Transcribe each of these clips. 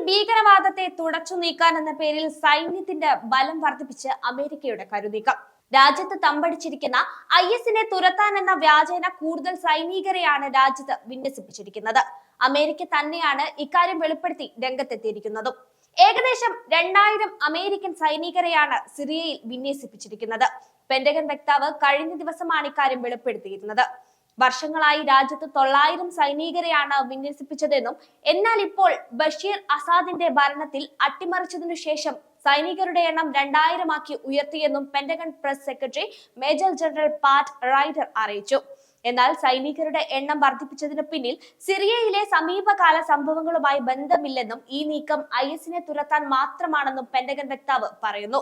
ഭീകരവാദത്തെ തുടച്ചു നീക്കാൻ എന്ന പേരിൽ സൈന്യത്തിന്റെ ബലം വർദ്ധിപ്പിച്ച് അമേരിക്കയുടെ കരുനീക്കം. രാജ്യത്ത് തമ്പടിച്ചിരിക്കുന്ന IS-നെ തുരത്താൻ എന്ന വ്യാജേന കൂടുതൽ സൈനികരെയാണ് രാജ്യത്ത് വിന്യസിപ്പിച്ചിരിക്കുന്നത്. അമേരിക്ക തന്നെയാണ് ഇക്കാര്യം വെളിപ്പെടുത്തി രംഗത്തെത്തിയിരിക്കുന്നതും. ഏകദേശം 2000 അമേരിക്കൻ സൈനികരെയാണ് സിറിയയിൽ വിന്യസിപ്പിച്ചിരിക്കുന്നത്. പെന്റഗൺ വക്താവ് കഴിഞ്ഞ ദിവസമാണ് ഇക്കാര്യം വെളിപ്പെടുത്തിയിരുന്നത്. വർഷങ്ങളായി രാജ്യത്ത് 900 സൈനികരെയാണ് വിന്യസിപ്പിച്ചതെന്നും എന്നാൽ ഇപ്പോൾ ബഷീർ അസാദിന്റെ ഭരണത്തിൽ അട്ടിമറിച്ചതിനു ശേഷം സൈനികരുടെ എണ്ണം 2000 ആക്കി ഉയർത്തിയെന്നും Pentagon press secretary major general Pat Ryder അറിയിച്ചു. എന്നാൽ സൈനികരുടെ എണ്ണം വർദ്ധിപ്പിച്ചതിന് പിന്നിൽ സിറിയയിലെ സമീപകാല സംഭവങ്ങളുമായി ബന്ധമില്ലെന്നും ഈ നീക്കം IS-നെ തുരത്താൻ മാത്രമാണെന്നും പെന്റഗൺ വക്താവ് പറയുന്നു.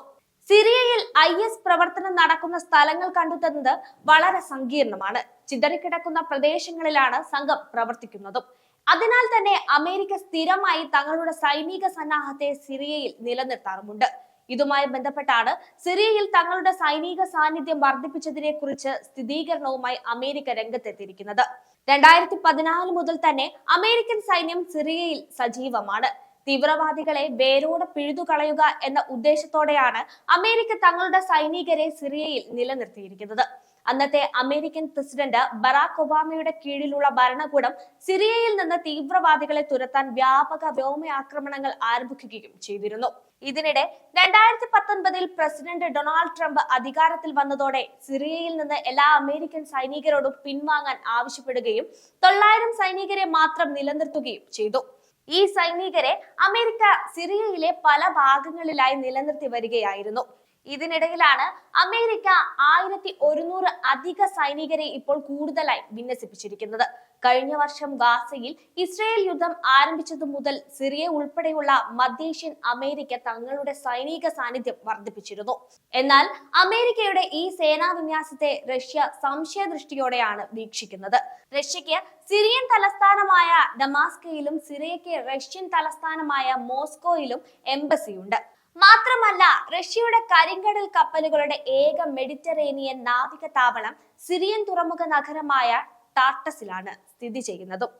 സിറിയയിൽ IS പ്രവർത്തനം നടക്കുന്ന സ്ഥലങ്ങൾ കണ്ടെത്തുന്നത് വളരെ സങ്കീർണമാണ്. ചിതറിക്കിടക്കുന്ന പ്രദേശങ്ങളിലാണ് സംഘം പ്രവർത്തിക്കുന്നതും. അതിനാൽ തന്നെ അമേരിക്ക സ്ഥിരമായി തങ്ങളുടെ സൈനിക സന്നാഹത്തെ സിറിയയിൽ നിലനിർത്താറുമുണ്ട്. ഇതുമായി ബന്ധപ്പെട്ടാണ് സിറിയയിൽ തങ്ങളുടെ സൈനിക സാന്നിധ്യം വർദ്ധിപ്പിച്ചതിനെ കുറിച്ച് സ്ഥിരീകരണവുമായി അമേരിക്ക രംഗത്തെത്തിയിരിക്കുന്നത്. 2014 മുതൽ തന്നെ അമേരിക്കൻ സൈന്യം സിറിയയിൽ സജീവമാണ്. തീവ്രവാദികളെ വേരോടെ പിഴുതുകളയുക എന്ന ഉദ്ദേശത്തോടെയാണ് അമേരിക്ക തങ്ങളുടെ സൈനികരെ സിറിയയിൽ നിലനിർത്തിയിരിക്കുന്നത്. അന്നത്തെ അമേരിക്കൻ പ്രസിഡന്റ് ബറാക് ഒബാമയുടെ കീഴിലുള്ള ഭരണകൂടം സിറിയയിൽ നിന്ന് തീവ്രവാദികളെ തുരത്താൻ വ്യാപക വ്യോമാക്രമണങ്ങൾ ആരംഭിക്കുകയും ചെയ്തിരുന്നു. ഇതിനിടെ 2019 പ്രസിഡന്റ് ഡൊണാൾഡ് ട്രംപ് അധികാരത്തിൽ വന്നതോടെ സിറിയയിൽ നിന്ന് എല്ലാ അമേരിക്കൻ സൈനികരോടും പിൻവാങ്ങാൻ ആവശ്യപ്പെടുകയും 900 സൈനികരെ മാത്രം നിലനിർത്തുകയും ചെയ്തു. ഈ സൈനികരെ അമേരിക്ക സിറിയയിലെ പല ഭാഗങ്ങളിലായി നിലനിർത്തി വരികയായിരുന്നു. ഇതിനിടയിലാണ് അമേരിക്ക 1100 അധിക സൈനികരെ ഇപ്പോൾ കൂടുതലായി വിന്യസിപ്പിച്ചിരിക്കുന്നത്. കഴിഞ്ഞ വർഷം ഗാസയിൽ ഇസ്രയേൽ യുദ്ധം ആരംഭിച്ചതു മുതൽ സിറിയ ഉൾപ്പെടെയുള്ള മധ്യേഷ്യൻ അമേരിക്ക തങ്ങളുടെ സൈനിക സാന്നിധ്യം വർദ്ധിപ്പിച്ചിരുന്നു. എന്നാൽ അമേരിക്കയുടെ ഈ സേനാ വിന്യാസത്തെ റഷ്യ സംശയദൃഷ്ടിയോടെയാണ് വീക്ഷിക്കുന്നത്. റഷ്യക്ക് സിറിയൻ തലസ്ഥാനമായ ഡമാസ്കയിലും സിറിയയ്ക്ക് റഷ്യൻ തലസ്ഥാനമായ മോസ്കോയിലും എംബസിയുണ്ട്. മാത്രമല്ല, റഷ്യയുടെ കരിങ്കടൽ കപ്പലുകളുടെ ഏക മെഡിറ്ററേനിയൻ നാവിക താവളം സിറിയൻ തുറമുഖ നഗരമായ ടാർട്ടസിലാണ് സ്ഥിതി ചെയ്യുന്നതും.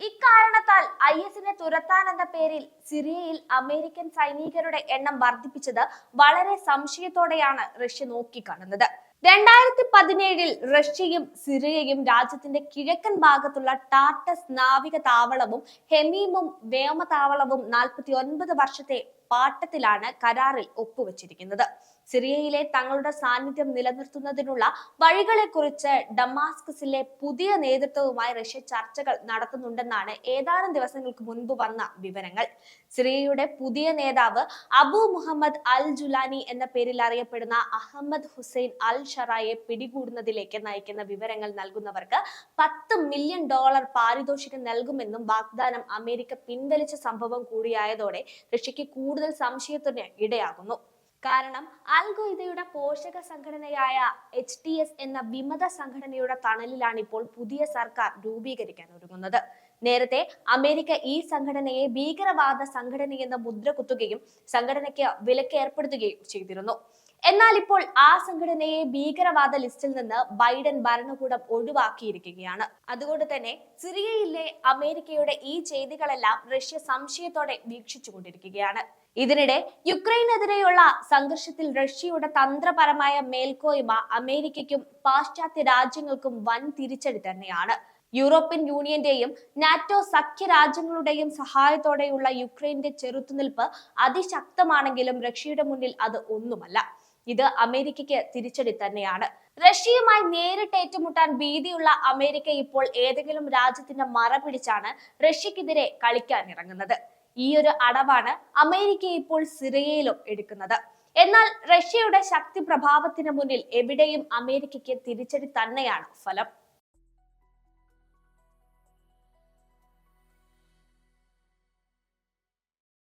ഇക്കാരണത്താൽ IS-നെ തുരത്താൻ എന്ന പേരിൽ സിറിയയിൽ അമേരിക്കൻ സൈനികരുടെ എണ്ണം വർദ്ധിപ്പിച്ചത് വളരെ സംശയത്തോടെയാണ് റഷ്യ നോക്കിക്കാണുന്നത്. 2017 റഷ്യയും സിറിയയും രാജ്യത്തിന്റെ കിഴക്കൻ ഭാഗത്തുള്ള ടാർട്ടസ് നാവിക താവളവും ഹെമീമും വ്യോമതാവളവും 49 വർഷത്തെ പാട്ടത്തിലാണ് കരാറിൽ ഒപ്പുവെച്ചിരിക്കുന്നത്. സിറിയയിലെ തങ്ങളുടെ സാന്നിധ്യം നിലനിർത്തുന്നതിനുള്ള വഴികളെ കുറിച്ച് ഡമാസ്കസിലെ പുതിയ നേതൃത്വവുമായി റഷ്യ ചർച്ചകൾ നടത്തുന്നുണ്ടെന്നാണ് ഏതാനും ദിവസങ്ങൾക്ക് മുൻപ് വന്ന വിവരങ്ങൾ. സിറിയയുടെ പുതിയ നേതാവ് അബു മുഹമ്മദ് അൽ ജുലാനി എന്ന പേരിൽ അറിയപ്പെടുന്ന അഹമ്മദ് ഹുസൈൻ അൽ ഷറായെ പിടികൂടുന്നതിലേക്ക് നയിക്കുന്ന വിവരങ്ങൾ നൽകുന്നവർക്ക് $10 മില്യൺ പാരിതോഷികം നൽകുമെന്നും വാഗ്ദാനം അമേരിക്ക പിൻവലിച്ച സംഭവം കൂടിയായതോടെ റഷ്യക്ക് കൂടുതൽ സംശയത്തിന് ഇടയാകുന്നു. കാരണം അൽ ഖ്വയ്ദയുടെ പോഷക സംഘടനയായ HTS എന്ന വിമത സംഘടനയുടെ തണലിലാണ് ഇപ്പോൾ പുതിയ സർക്കാർ രൂപീകരിക്കാൻ ഒരുങ്ങുന്നത്. നേരത്തെ അമേരിക്ക ഈ സംഘടനയെ ഭീകരവാദ സംഘടനയെന്ന മുദ്ര കുത്തുകയും സംഘടനയ്ക്ക് വിലക്ക് ഏർപ്പെടുത്തുകയും ചെയ്തിരുന്നു. എന്നാൽ ഇപ്പോൾ ആ സംഘടനയെ ഭീകരവാദ ലിസ്റ്റിൽ നിന്ന് ബൈഡൻ ഭരണകൂടം ഒഴിവാക്കിയിരിക്കുകയാണ്. അതുകൊണ്ട് തന്നെ സിറിയയിലെ അമേരിക്കയുടെ ഈ ചെയ്തികളെല്ലാം റഷ്യ സംശയത്തോടെ വീക്ഷിച്ചുകൊണ്ടിരിക്കുകയാണ്. ഇതിനിടെ യുക്രൈനെതിരെയുള്ള സംഘർഷത്തിൽ റഷ്യയുടെ തന്ത്രപരമായ മേൽക്കോയ്മ അമേരിക്കയ്ക്കും പാശ്ചാത്യ രാജ്യങ്ങൾക്കും വൻ തിരിച്ചടി തന്നെയാണ്. യൂറോപ്യൻ യൂണിയന്റെയും നാറ്റോ സഖ്യ രാജ്യങ്ങളുടെയും സഹായത്തോടെയുള്ള യുക്രൈന്റെ ചെറുത്തുനിൽപ്പ് അതിശക്തമാണെങ്കിലും റഷ്യയുടെ മുന്നിൽ അത് ഒന്നുമല്ല. ഇത് അമേരിക്കയ്ക്ക് തിരിച്ചടി തന്നെയാണ്. റഷ്യയുമായി നേരിട്ട് ഏറ്റുമുട്ടാൻ ഭീതിയുള്ള അമേരിക്ക ഇപ്പോൾ ഏതെങ്കിലും രാജ്യത്തിന്റെ മറ പിടിച്ചാണ് റഷ്യക്കെതിരെ കളിക്കാൻ ഇറങ്ങുന്നത്. ഈ ഒരു അടവാണ് അമേരിക്ക ഇപ്പോൾ സിറിയയിലും എടുക്കുന്നത്. എന്നാൽ റഷ്യയുടെ ശക്തി പ്രഭാവത്തിന് മുന്നിൽ എവിടെയും അമേരിക്കയ്ക്ക് തിരിച്ചടി തന്നെയാണ് ഫലം.